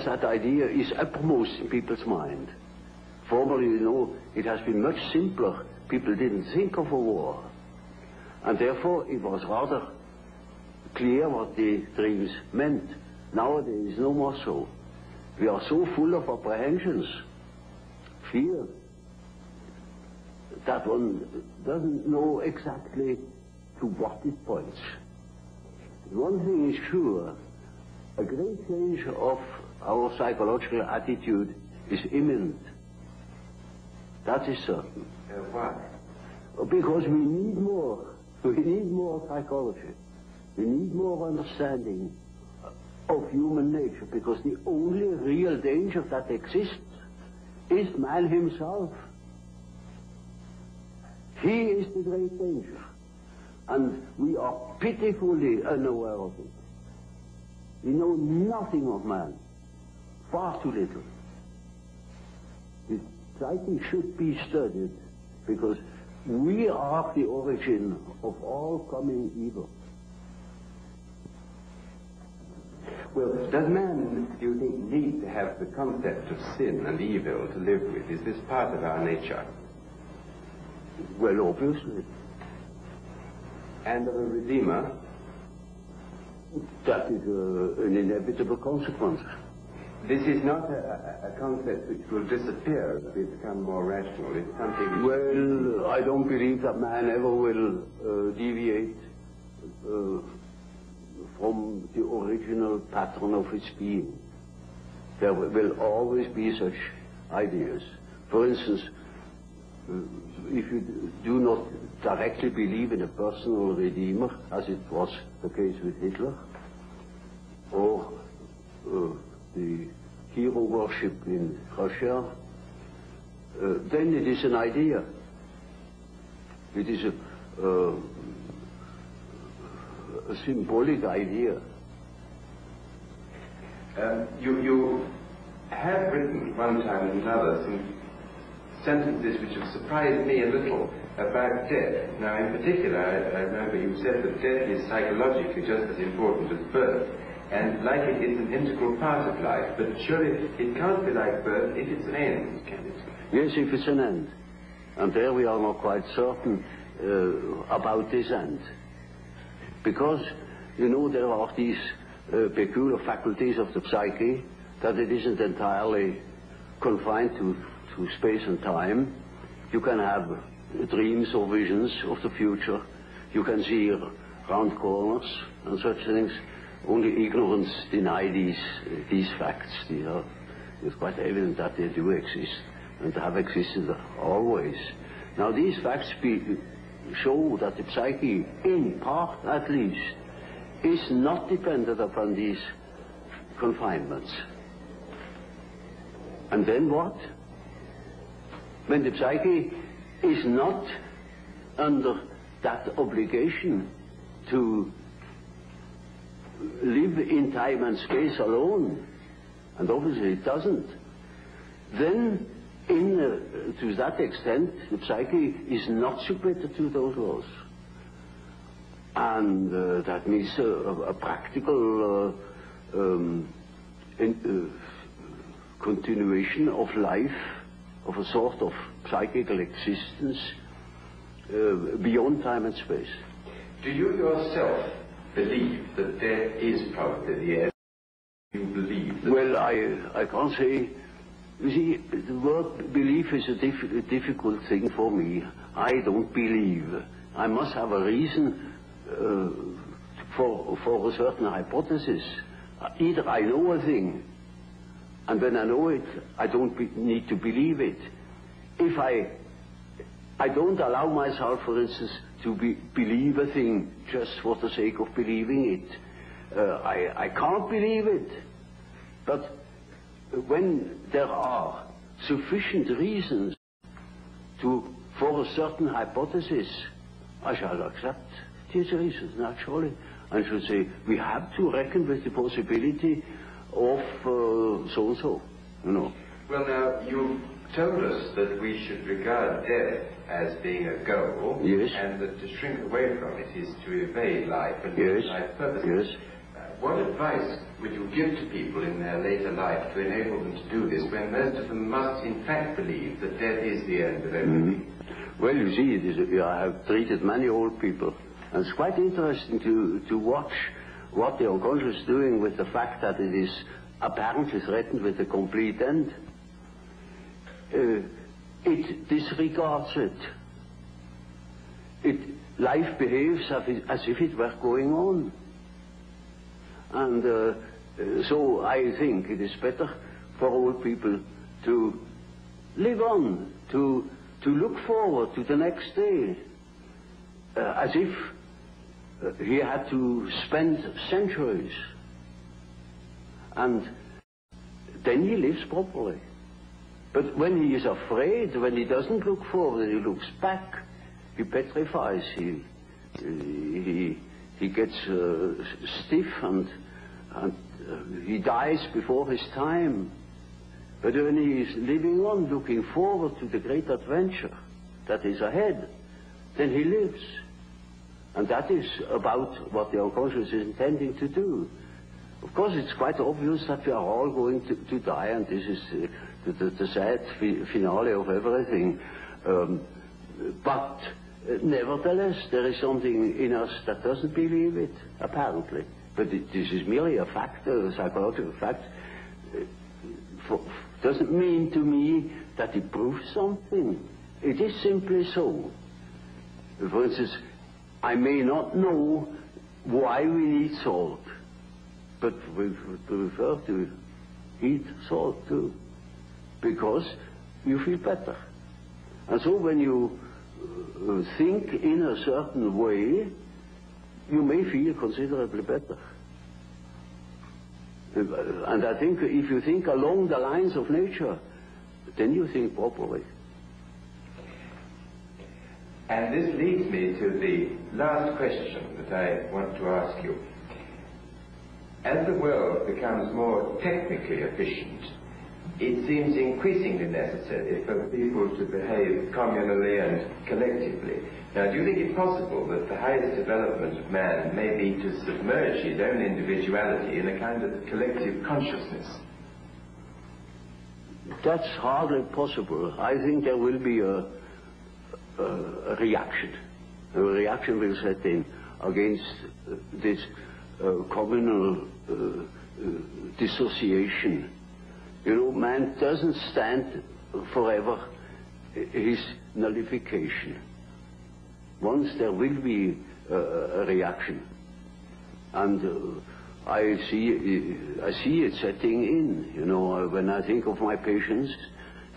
that idea is uppermost in people's mind. Formerly, you know, it has been much simpler. People didn't think of a war. And therefore, it was rather clear what the dreams meant. Nowadays, no more so. We are so full of apprehensions, fear, that one doesn't know exactly to what it points. One thing is sure, a great change of our psychological attitude is imminent. That is certain. Why? Because we need more. We need more psychology. We need more understanding of human nature, because the only real danger that exists is man himself. He is the great danger. And we are pitifully unaware of it. We know nothing of man. Far too little. His psyche should be studied, because we are the origin of all coming evil. Well, does man, do you think, need to have the concept of sin and evil to live with? Is this part of our nature? Well, obviously. And of a Redeemer? That is an inevitable consequence. This is not a concept which will disappear as we become more rational. It's something... Well, I don't believe that man ever will deviate from the original pattern of its being. There will always be such ideas. For instance, if you do not directly believe in a personal Redeemer, as it was the case with Hitler, or the hero worship in Russia, then it is an idea. It is a symbolic idea. You have written one time and another some sentences which have surprised me a little about death. Now, in particular, I remember you said that death is psychologically just as important as birth, and like it, it's an integral part of life, but surely it can't be like birth if it's an end, can it? Yes, if it's an end. And there we are not quite certain about this end. Because, you know, there are these peculiar faculties of the psyche, that it isn't entirely confined to space and time. You can have dreams or visions of the future. You can see round corners and such things. Only ignorance deny these facts. It's quite evident that they do exist and have existed always. Now, these facts show that the psyche, in part at least, is not dependent upon these confinements. And then what? When the psyche is not under that obligation to live in time and space alone, and obviously it doesn't, then to that extent the psyche is not submitted to those laws. And that means a practical continuation of life, of a sort of psychical existence beyond time and space. Do you yourself believe that death is probably the end? You believe that? Well, I can't say. You see, the word belief is a difficult thing for me. I don't believe. I must have a reason for a certain hypothesis. Either I know a thing, and when I know it, I don't need to believe it. If I don't allow myself, for instance, to believe a thing just for the sake of believing it, I can't believe it. But when there are sufficient reasons for a certain hypothesis, I shall accept these reasons, naturally, and should say, we have to reckon with the possibility of so-and-so, you know. Well, now, you told us that we should regard death as being a goal, yes, and that to shrink away from it is to evade life and yes, life purpose. yes. what advice would you give to people in their later life to enable them to do this, when most of them must in fact believe that death is the end of everything? Well, you see, I have treated many old people, and it's quite interesting to watch what the unconscious is doing with the fact that it is apparently threatened with a complete end. It disregards it. Life behaves as if it were going on. And so I think it is better for old people to live on, to look forward to the next day, as if he had to spend centuries. And then he lives properly. But when he is afraid, when he doesn't look forward, he looks back, he petrifies, he gets stiff, and he dies before his time. But when he is living on, looking forward to the great adventure that is ahead, then he lives. And that is about what the unconscious is intending to do. Of course, it's quite obvious that we are all going to die, and this is the sad finale of everything. But nevertheless, there is something in us that doesn't believe it, apparently. But this is merely a fact, a psychological fact. Doesn't mean to me that it proves something. It is simply so. For instance, I may not know why we need salt, but we prefer to eat salt too, because you feel better. And so when you think in a certain way, you may feel considerably better. And I think if you think along the lines of nature, then you think properly. And this leads me to the last question that I want to ask you. As the world becomes more technically efficient, it seems increasingly necessary for people to behave communally and collectively. Now, do you think it possible that the highest development of man may be to submerge his own individuality in a kind of collective consciousness? That's hardly possible. I think there will be a reaction. A reaction will set in against this communal dissociation. You know, man doesn't stand forever his nullification. Once there will be a reaction, and I see it setting in. You know, when I think of my patients,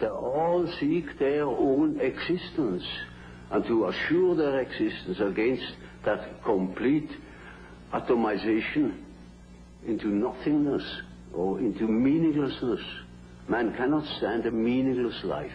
they all seek their own existence, and to assure their existence against that complete atomization into nothingness or into meaninglessness. Man cannot stand a meaningless life.